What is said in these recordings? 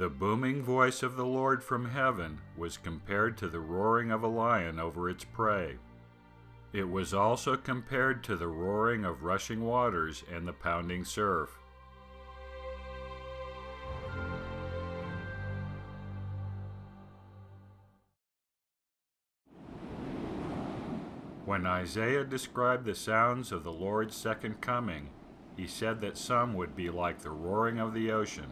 The booming voice of the Lord from heaven was compared to the roaring of a lion over its prey. It was also compared to the roaring of rushing waters and the pounding surf. When Isaiah described the sounds of the Lord's second coming, he said that some would be like the roaring of the ocean.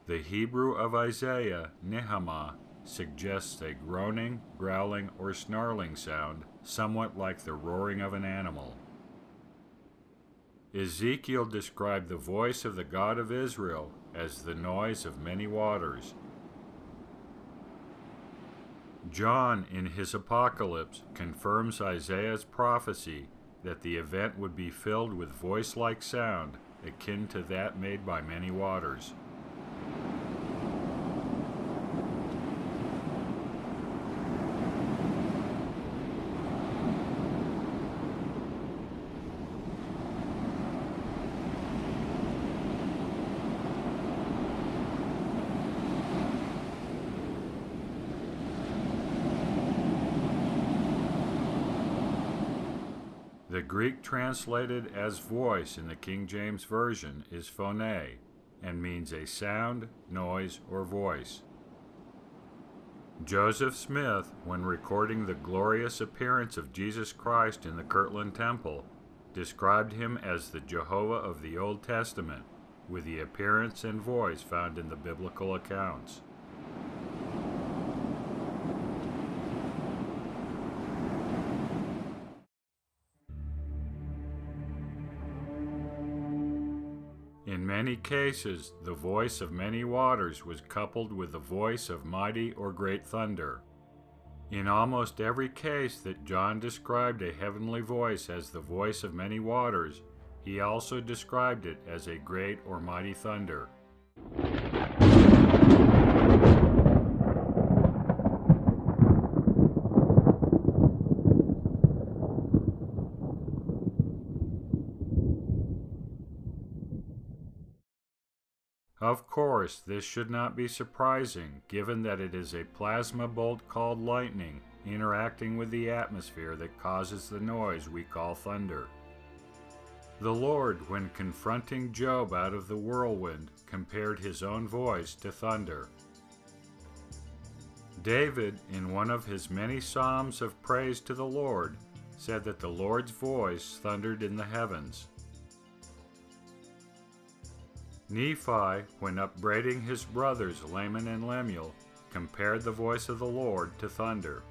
The Hebrew of Isaiah, NEHAMAH, suggests a groaning, growling, or snarling sound, somewhat like the roaring of an animal. Ezekiel described the voice of the God of Israel as the noise of many waters. John, in his Apocalypse, confirms Isaiah's prophecy that the event would be filled with voice-like sound, akin to that made by many waters. The Greek translated as voice in the King James Version is phone, and means a sound, noise, or voice. Joseph Smith, when recording the glorious appearance of Jesus Christ in the Kirtland Temple, described him as the Jehovah of the Old Testament, with the appearance and voice found in the biblical accounts. In many cases, the voice of many waters was coupled with the voice of mighty or great thunder. In almost every case that John described a heavenly voice as the voice of many waters, he also described it as a great or mighty thunder. Of course, this should not be surprising, given that it is a plasma bolt called lightning interacting with the atmosphere that causes the noise we call thunder. The Lord, when confronting Job out of the whirlwind, compared his own voice to thunder. David, in one of his many psalms of praise to the Lord, said that the Lord's voice thundered in the heavens. Nephi, when upbraiding his brothers Laman and Lemuel, compared the voice of the Lord to thunder.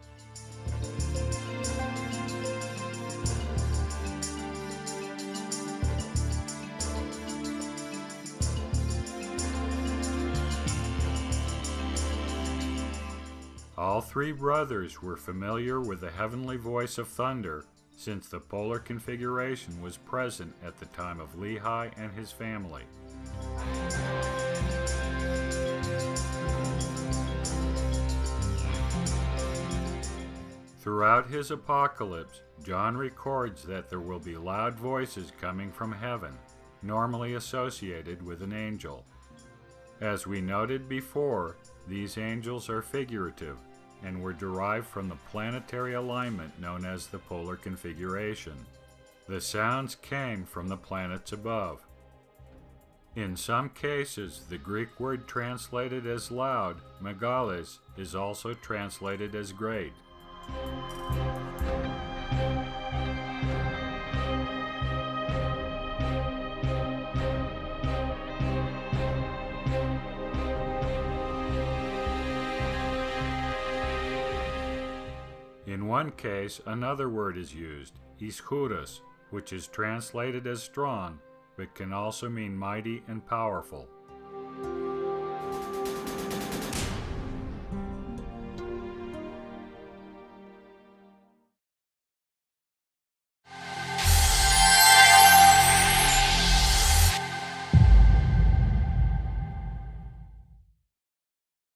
All three brothers were familiar with the heavenly voice of thunder, since the polar configuration was present at the time of Lehi and his family. Throughout his Apocalypse, John records that there will be loud voices coming from heaven, normally associated with an angel. As we noted before, these angels are figurative and were derived from the planetary alignment known as the polar configuration. The sounds came from the planets above. In some cases, the Greek word translated as loud, megales, is also translated as great. In one case, another word is used, ischuros, which is translated as strong, but can also mean mighty and powerful.